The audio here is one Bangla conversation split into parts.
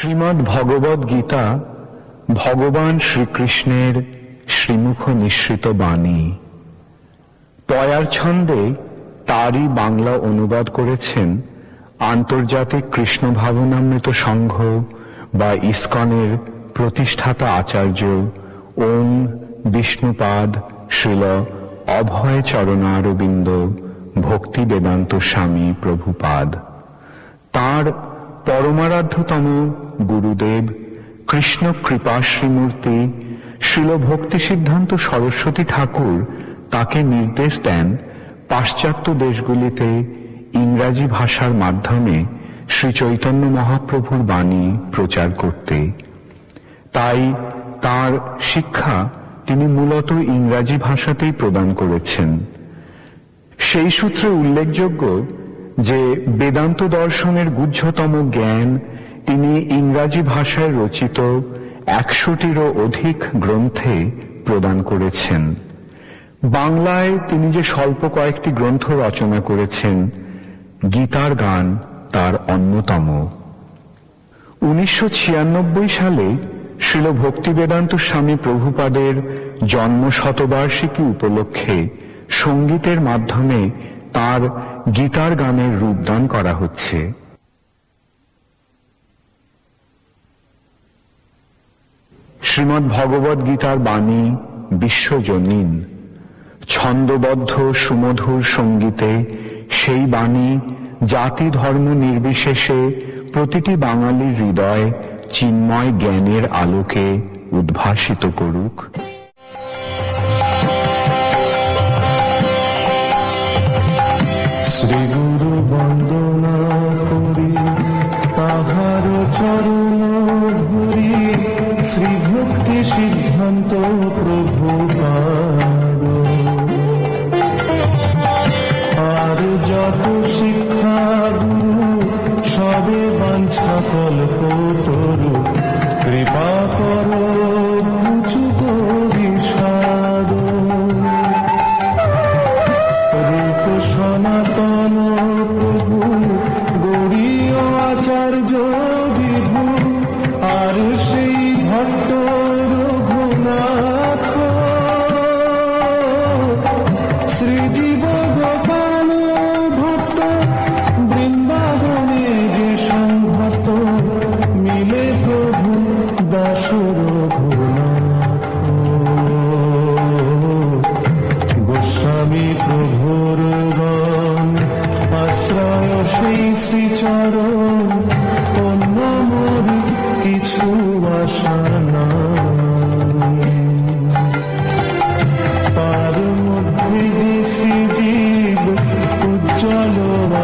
শ্রীমদ্ ভগবদ গীতা ভগবান শ্রীকৃষ্ণের শ্রীমুখ নিঃসৃত বাণী। পয়ার ছন্দে তারই বাংলা অনুবাদ করেছেন আন্তর্জাতিক কৃষ্ণ ভাবনামৃত সংঘ বা ইসকনের প্রতিষ্ঠাতা আচার্য ওম বিষ্ণুপাদ শ্রীল অভয় চরণারবিন্দ ভক্তি বেদান্ত স্বামী প্রভুপাদ। তাঁর পরমারাধ্যতম গুরুদেব কৃষ্ণ কৃপা শ্রীমূর্তি শ্রীল ভক্তি সিদ্ধান্ত সরস্বতী ঠাকুর তাকে নির্দেশ দেন পাশ্চাত্য দেশগুলিতে ইংরাজি ভাষার মাধ্যমে শ্রী চৈতন্য মহাপ্রভুর বাণী প্রচার করতে। তাই তার শিক্ষা তিনি মূলত ইংরাজি ভাষাতেই প্রদান করেছেন। সেই সূত্রে উল্লেখযোগ্য যে বেদান্ত দর্শনের গুহ্যতম জ্ঞান তিনি ইংরাজি ভাষায় রচিত 100টিরও অধিক গ্রন্থে প্রদান করেছেন। বাংলায় তিনি যে স্বল্প কয়েকটি গ্রন্থ রচনা করেছেন, গীতার গান তার অন্যতম। 1996 সালে শ্রীল ভক্তি বেদান্ত স্বামী প্রভুপাদের জন্ম শতবার্ষিকী উপলক্ষে সঙ্গীতের মাধ্যমে তার গীতার গানের রূপদান করা হচ্ছে। শ্রীমদ্ ভগবদ গীতার বাণী বিশ্বজনীন। ছন্দবদ্ধ সুমধুর সঙ্গীতে সেই বাণী জাতি ধর্ম নির্বিশেষে প্রতিটি বাঙালির হৃদয় চিন্ময় জ্ঞানের আলোকে উদ্ভাসিত করুক। শ্রী গুরু বন্দনা করি তাহার চরণ ধরি, শ্রী ভক্তি সিদ্ধান্ত প্রভুপাদ। আর যত শিক্ষা গুরু সবে বাঞ্ছা কল্প তরু, কৃপা করো উঁচু বিষাদ। রূপ সনাতন প্রভু গৌরীয় আচার্য বিভু, আর সেই ভট্ট রঘুনাথ শ্রীজীব গোপাল ভট্ট, বৃন্দাবনে যে সংভট মিলে প্রভু দাস রঘুনাথ। গোস্বামী প্রভুর গণ আশ্রয় সেই শ্রীচরণ, অন্য মোর কিছু আশা নাই। তার মধ্যে যে শ্রীজীব উজ্জ্বল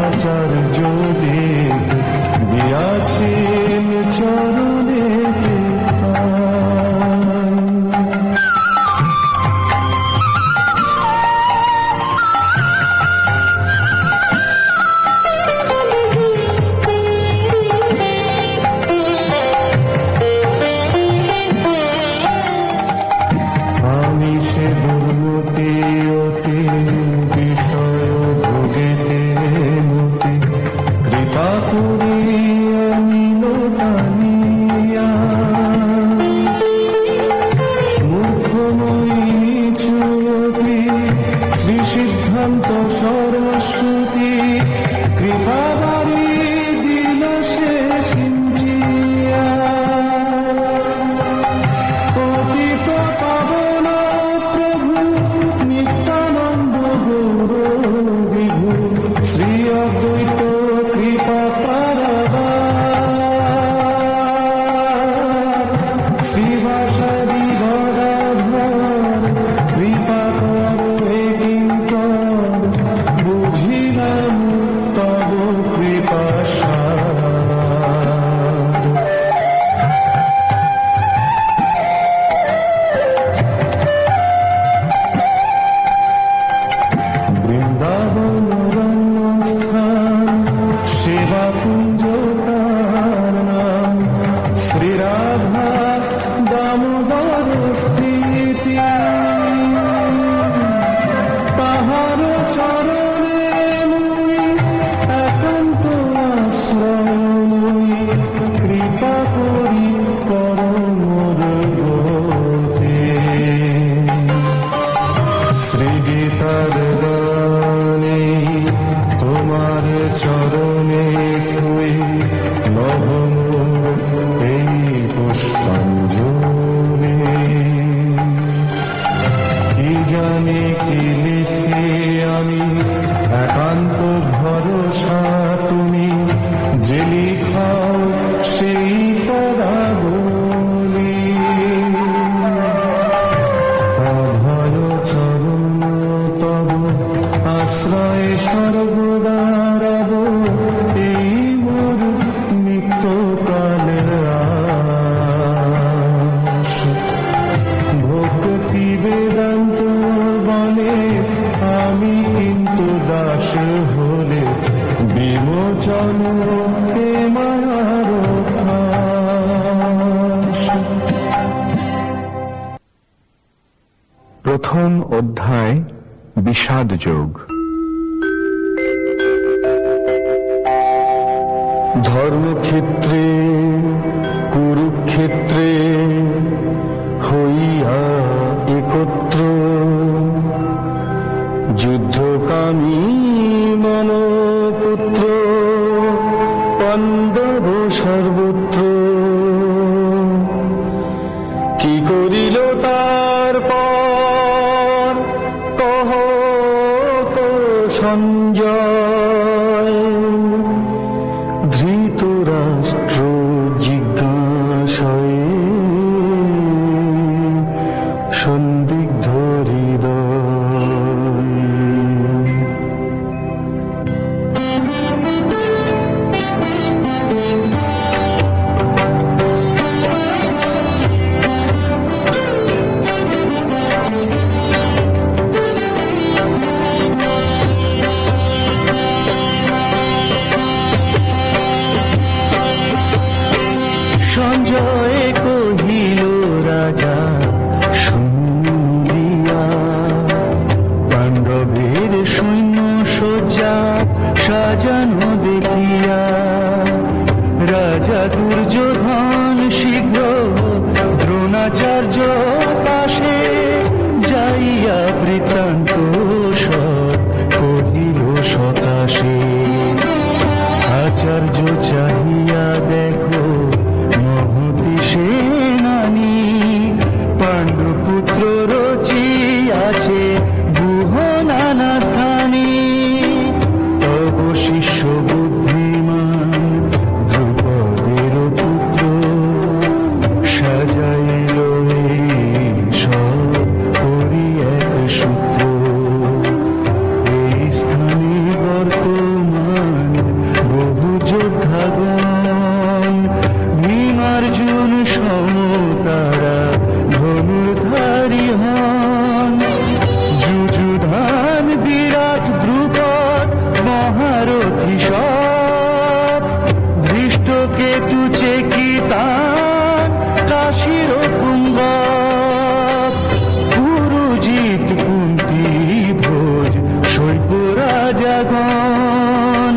আচার্য দেব, দিয়াছেন চরণে বিষয় ভোগেতে মতি, কৃপা করে আনিল টানি। প্রথম অধ্যায় বিষাদ যোগ। ধর্মক্ষেত্রে কুরুক্ষেত্রে হইয়া একত্র যুদ্ধকামী মনপুত্র পাণ্ডব সর্বত্র কি করিল তারপর কহ তো সঞ্জয় ধৃতরাষ্ট্র জিজ্ঞাসায় সন্দিগ্ধ হৃদয়। সঞ্জয় কহিল রাজা শুনিয়া পাণ্ডবের সৈন্য সজ্জা সাজানো দেখিয়া রাজা দুর্যোধন শীঘ্র দ্রোণাচার্য পাশে যাইয়া বৃত্তান্ত সব কহিল সকাশে আচার্য চাহিয়া দেখো মহতি সেনানি পাণ্ডুপুত্র রচিয়াছে গুহ নানা স্থানে তব শিষ্য বুদ্ধিমান দ্রুপদের পুত্র সাজাইল সব করি এক সূত্র এই স্থানে বর্তমান বহু যোদ্ধাগণ ভীমার্জুন সমতারা ধনুর্ধারী হন যুযুধান বিরাট দ্রুপদ মহারথী সব ধৃষ্টকেতু চেকিতান কাশীর পুঙ্গব পুরুজিত কুন্তি ভোজ শৈব রাজাগণ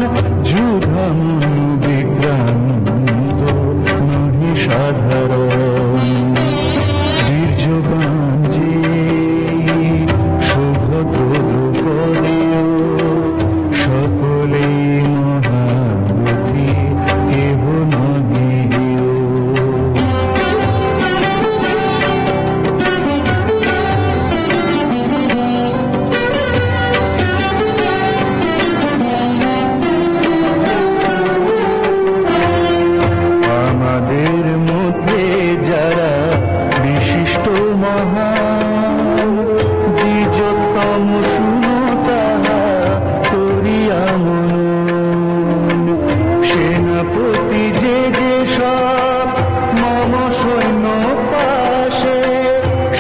যুধামনু বিক্রান্ত নহি সাধারণ বীর্যবান যে সুভদ্র দ্রৌপদীয় সকলেই মহারথী কেহ নহি আমাদের মধ্যে যারা বিশিষ্ট মহান দ্বিজোত্তম শুনো তাহা করিয়া মনন সেনাপতি যে যে সব মম সৈন্য পাশে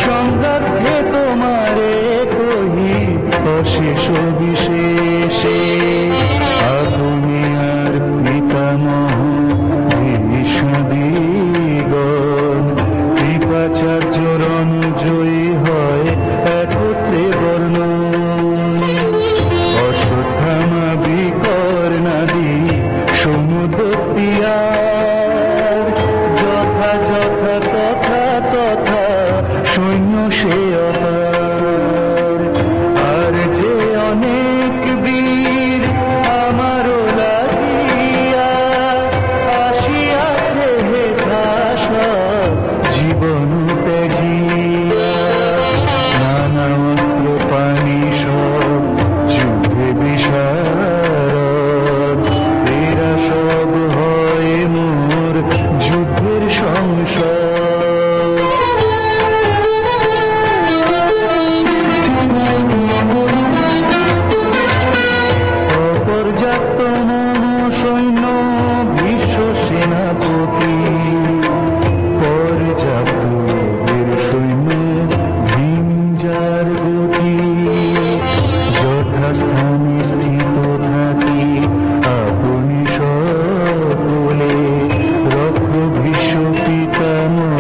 সংগ্রামে তোমারে কহি অশেষ বিশেষে আপনি আর পিতামহ ভীষ্মদিগণ কৃপাচার্য রণজয়ী হয় একত্রে বর্ণ অশ্বত্থামা বিকর্ণাদি সমুদ্রিয়ার যথা যথা তথা তথা সৈন্য সে অপার আর যে অনেক বীর আমারও লাগিয়া আসিয়াছে হেথা সব জীবন ত্যাজিয়া নানা অস্ত্র পানি সব যুদ্ধে বিশারদ এরা সব হয় মোর যুদ্ধের সংসার অপর্যাপ্ত মম সৈন্য বিশ্ব সেনাপতি পর্যাপ্ত বীর সৈন্য ভীম যার গতি যথাস্থানে স্থিত থাকি আপনি সকলে রক্ষ ভীষ্ম পিতামহ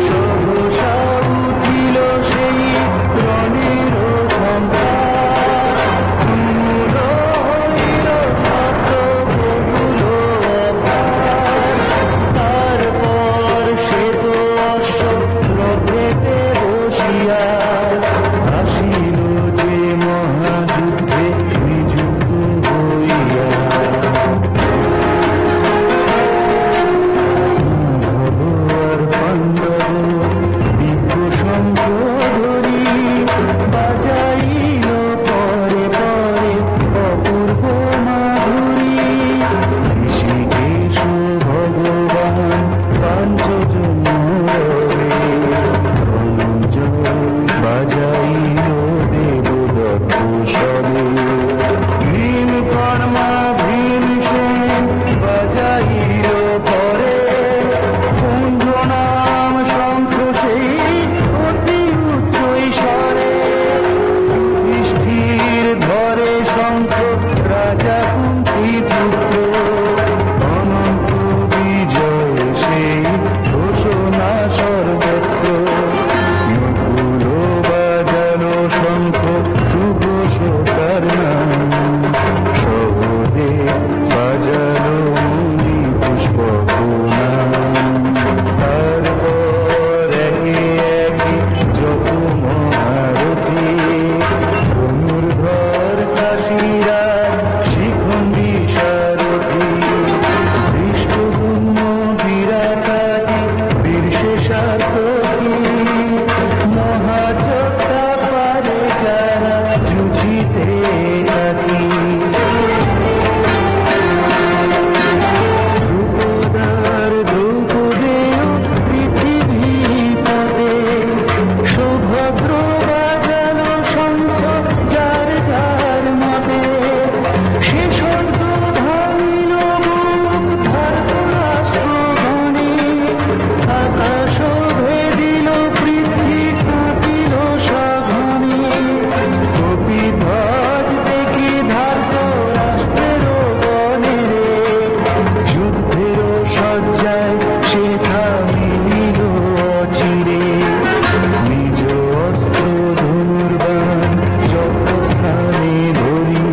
সহসা উঠিল সেই রণের ঝঙ্কার, তুমুল হইল শব্দ বহুল আকার। তারপর সে তো অশ্ব রথেতে বসিয়া আসিল যে মহাযুদ্ধে নিযুক্ত হইয়া। মাধব আর পাণ্ডব দিব্য শঙ্খ ধরি বাজাইল পরে পরে অপূর্ব মাধুরী। ঋষিকেশ ভগবান পাঞ্চজন্য রবে ধনঞ্জয় বাজাইল দেবদত্ত সবে। ভীম কর্মা ভীমসেন বাজাইল পরে কুঞ্জ নাম শঙ্খ সেই অতি উচ্চ স্বরে। যুধিষ্ঠির ধরে শঙ্খ রাজা কুন্তি পুত্র, অনন্ত বিজয় সেই ঘোষণা সর্বত্র। নকুল বাজালো শঙ্খ সুঘোষ তার নাম, সহদেব বাজালো মুনি পুষ্পক নাম। তারপর একে একে যত মহারথী ধনুর্ধর কাশীরাজ শিখণ্ডী সারথী, ধৃষ্টদ্যুম্ন বিরাটাদি বীরশেষার্তকী, মহাযোদ্ধা পারে যারা যুঝিতে থাকি। দ্রুপদার দ্রৌপদেয় পৃথিবীপতে, সৌভদ্র বাজালো শঙ্খ যার যার মতে। সে স্বর্গ ভাঙিল বুক ধার্তরাষ্ট্রগণে, আকাশ ভেদিল পৃথ্বী কাঁপিল সঘনে। কপিধ্বজ দেখি ধার্তরাষ্ট্রের গণে রে, যুদ্ধের সজ্জায় সে থামিল অচিরে। নিজ অস্ত্র ধনুর্বাণ যথাস্থানে ধরি,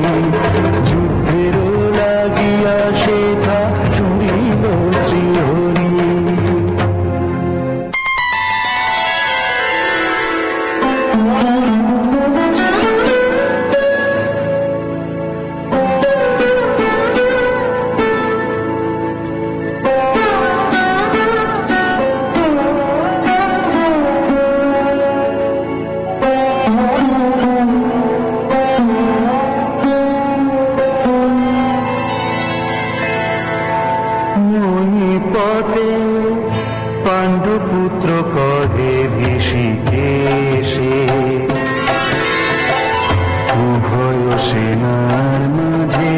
যুদ্ধের লাগিয়া সে থা শুনিল শ্রীহরি। মহিপতে পাণ্ডুপুত্র কহে ঋষিকেশে, উভয় সেনার মাঝে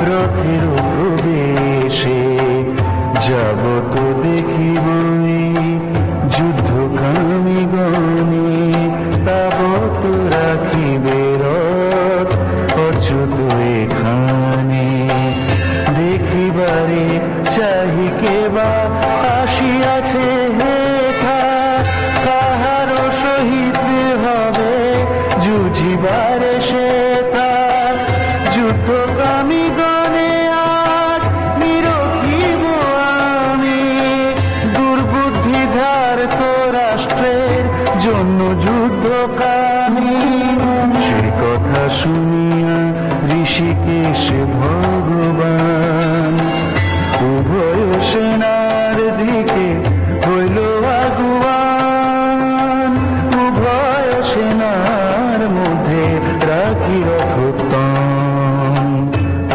রথের প্রবেশে। যাবত দেখিবই যুদ্ধকামী গণে, তাবত রাখিবে রথ অচ্যুত এখানে। দেখিবারে চাহিকে বা আসিয়াছে হেথা, কাহার সহিত হবে যুঝিবারে সেথা। যুদ্ধকামী গণে আজ নিরখিব আমি, দুর্বুদ্ধি ধার্ত রাষ্ট্রের জন্য যুদ্ধকামী। সে কথা শুনিয়া ঋষিকেশ ভগবান উভয় সেনার দিকে হইল আগুয়ান। উভয় সেনার মধ্যে রাখি রথোত্তম,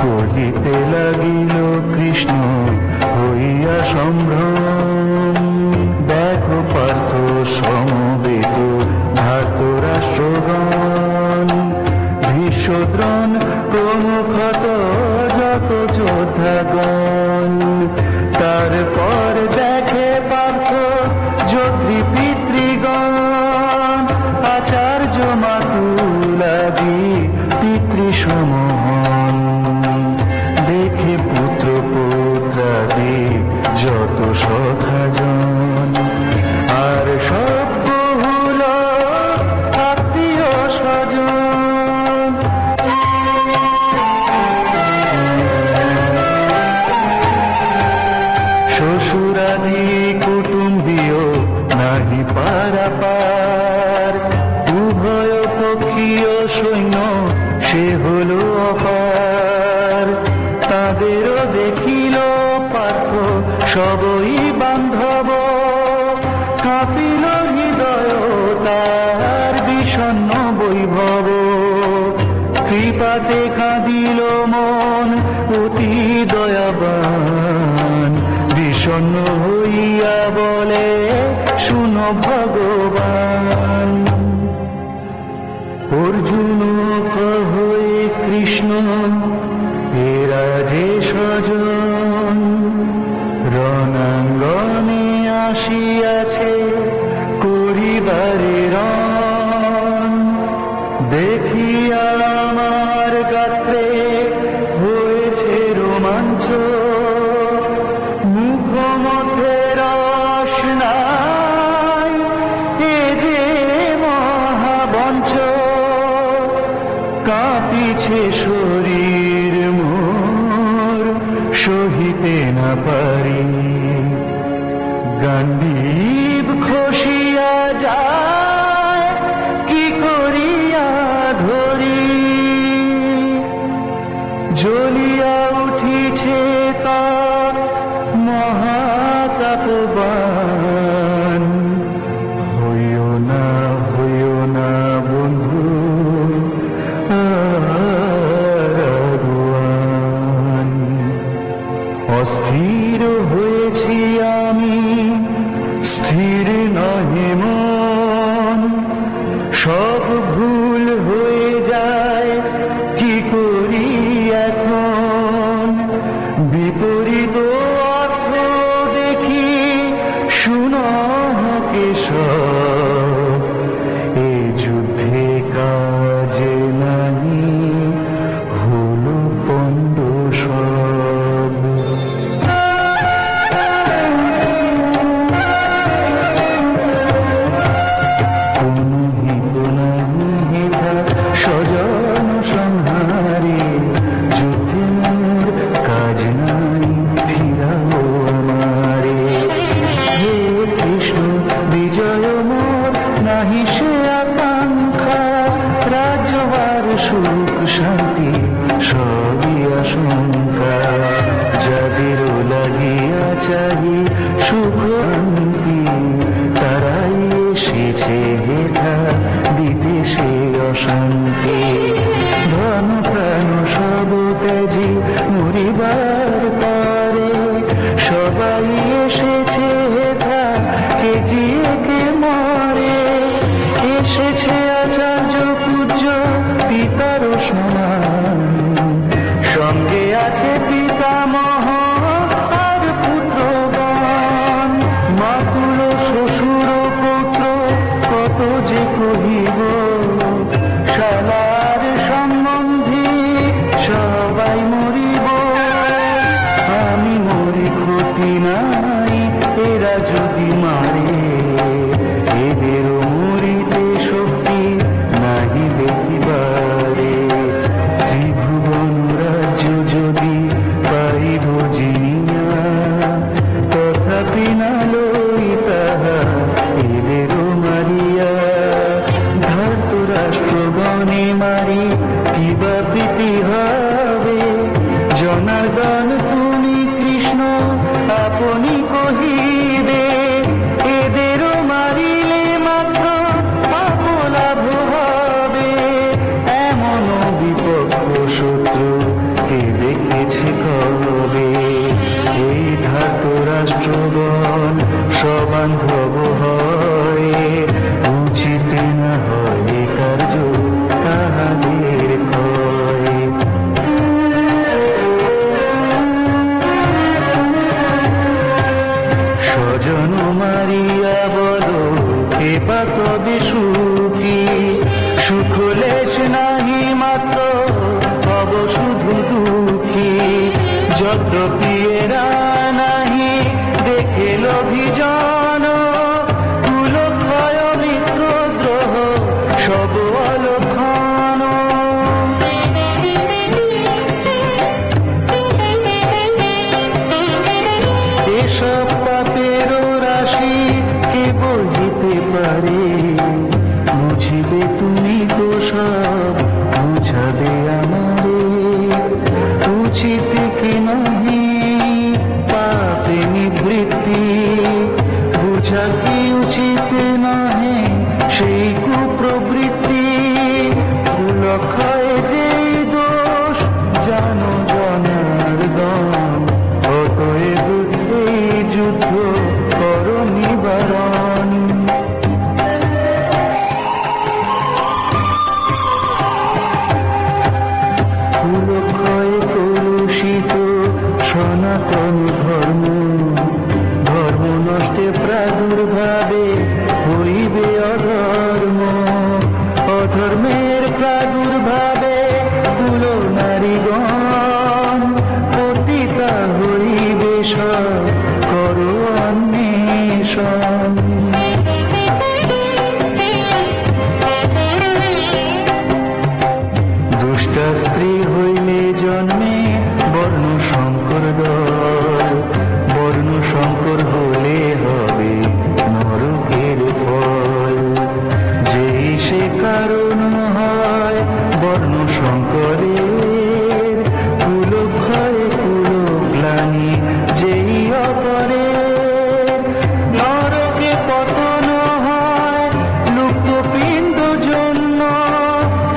কহিতে লাগিল কৃষ্ণ হইয়া সম্ভ্রম। দেখো পার্থ সমবেত ধার্তরাষ্ট্রগণ, ভীষ্মদ্রোণ প্রমুখত যত যোদ্ধাগণ। তারপর দেখে পার্থ যোদ্ধি পিতৃগণ, আচার্য মাতুলাদি পিতৃসমহন। দেখে পুত্র পৌত্রাদি যত সখাজন, আর সব বহুল আত্মীয় স্বজন। শ্বশুরাদি কুটুম্বীয় নাহি পারাপার, উভয় পক্ষীয় সৈন্য সে হলো অপার। তাদেরও দেখিল পার্থ সবই বান্ধব, কাঁপিল হৃদয় তার বিষণ্ণ বৈভব। কৃপাতে কাঁদিল মন অতি দয়াবান, বিষণ্ণ হইয়া বলে শুনো ভগবান। অর্জুন কহে কৃষ্ণ এরা যে স্বজন, রণাঙ্গনে আসিয়াছে করিবারে রণ। দেখিয়া আমার গাত্রে হয়েছে রোমাঞ্চ, মুখমধ্যে রস নাই এ যে মহাবঞ্চ। কাঁপিছে শরীর মোর সহিতে না পারি, গান্ডীব খসিয়া যায় কি করিয়া ধরি। জ্বলিয়া উঠিছে তার মহাতাপবান। হইও না বন্ধু আগুয়ান। অস্থির হয়েছি আমি, স্থির নহে মন। সব ভুল হয়ে যায় কি করি এখন। বিপরীত অর্থ দেখি শুনো কেশব, এ যুদ্ধে কাজে নাহি হলো পণ্ড সব। কোনো হিত নাহি হেথা স্বজন সংহারে, যুদ্ধে মোর কাজ নাই ফিরাও আমারে। হে কৃষ্ণ বিজয় মোর নাহি সে আকাঙ্ক্ষা, রাজ্যবার সুখ শান্তি সবই আশঙ্কা। যাদেরও লাগিয়া চাহি সুখ শান্তি, তারাই এসেছে হেথা দিতে সে অশান্তি। ধন প্রাণ সব ত্যাজি মরিবার পরে, সবাই এসেছে হেথা কেজিয়ে কে মরে। এসেছে আচার্য পূজ্য পিতার সমান, সঙ্গে আছে পিতামহ আর পুত্রগণ। মাতুল শ্বশুর পুত্র কত যে কহিব, শালার সম্বন্ধী সবাই মরিব। আমি মরি ক্ষতি নাই এরা যদি মারে, এদেরও মরিতে শক্তি নাহি দেখিবারে। ত্রিভুবন রাজ্য যদি পাইব জিনিয়া, তথাপি না লই তাহা এদেরও মারিয়া। ধৃতরাষ্ট্রগণে মারি কিবা প্রীতি হবে, জনার্দন তুমি কৃষ্ণ আপনি কহিবে। এদেরও মারিলে মাত্র পাপ লাভ হবে, এমন বিপক্ষ শত্রু কে দেখেছি কবে। এই ধৃতরাষ্ট্রগণ সবান্ধব হয়, উচিত না হয় কার্য তাহাদের কয়। স্বজন মারিয়া বলো এবা কবে সুখী, সুখ লেশ নাহি মাত্র হব শুধু দুঃখী। যদ্যপি এরা নাহি পরিজন, কুলক্ষয় মিত্র দ্রোহ সব অলক্ষণ। এসব পাপের রাশি কে বুঝিতে পারে, বুঝিবে তুমি তো সব, বুঝাবে আমারে। উচিত কি নহি পাপে নিবৃত্তি, বুঝা কি উচিত নহে সেই কুপ্রবৃত্তি। কুলক্ষয় যেই দোষ জানো জনার্দন, অতএব এই যুদ্ধ কর নিবারণ। কুলক্ষয় কলুষিত সনাতন ধর্ম, ধর্ম নষ্টে প্রাদুর্ভাবে হইবে অধর্ম। অধর্মের প্রাদুর্ভাবে কুল নারীগণ, পতিতা হইবে সব, কর অন্বেষণ। দুষ্টা স্ত্রী হইলে জন্মে বর্ণ শঙ্কর দল, বর্ণ শঙ্কর হলে হবে নরকের ফল। যেই সে কারণ হয় বর্ণ শঙ্করের, কুলক্ষয় কুলগ্লানি যেই অপরের। নরকে পতন হয় লুপ্ত পিণ্ড জন্য,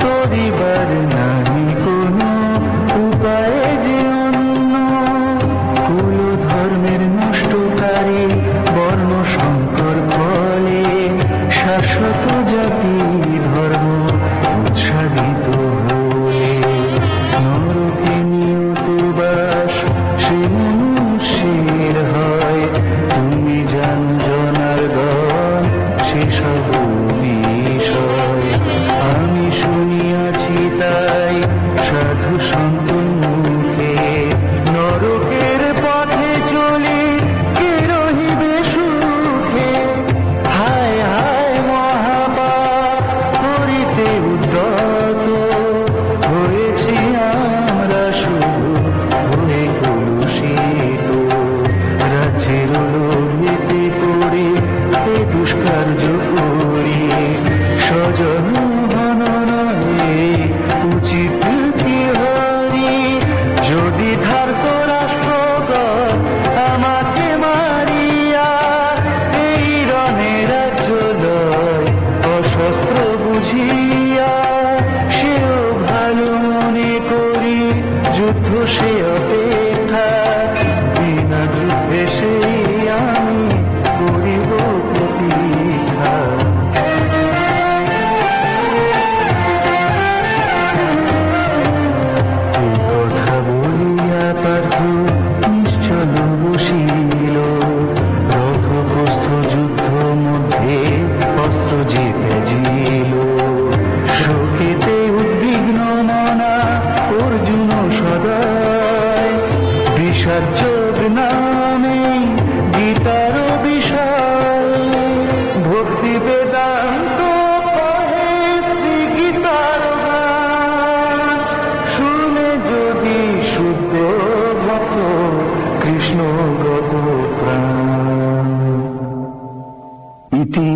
তরিবার নাহি কোনো উপায় যে অন্য। কুল ধর্মের নষ্টকারী বর্ণ শঙ্কর ফলে, শাশ্বত জাতি ধর্ম উৎসাহিত হলে। নরকে নিয়ত বাস সে মনুষ্যের হয়, তুমি জান জনার্দন সেসব বিষয়। আমি শুনিয়াছি তাই সাধু সন্ত মুখে, নরকের পথে চলি কে রহিবে সুখে। হায় হায় মহাপাপ করিতে উদ্যত, হয়েছি আমরা শুধু হয়ে কলুষিত। রাজ্যের লোভেতে পড়ে এ দুষ্কার্য করি, স্বজন হননে উচিত কি হরি। যদি ধার্ত রাষ্ট্রগণ আমাকে মারিয়া, এই রণে রাজ্য লয় অশস্ত্র বুঝিয়া। সেও ভালো মনে করি যুদ্ধ সে অপেক্ষা, বিনা যুদ্ধে সেই আমি করিব প্রতীক্ষা। এই কথা বলিয়া পার্থ নিশ্চল বসিল, রথপ্রস্থ যুদ্ধ মধ্যে অস্ত্র যে ত্যাজিল। শোকেতে উদ্বিগ্ন মনা অর্জুন সদয়, বিষাদ যোগ নামে গীতার বিষয়। ভক্তি বেদান্ত কহে শ্রী গীতার গান, শুনে যদি শুদ্ধ ভক্ত কৃষ্ণগত প্রাণ। ইতি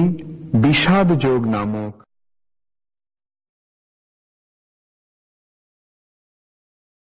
বিষাদ যোগ নামক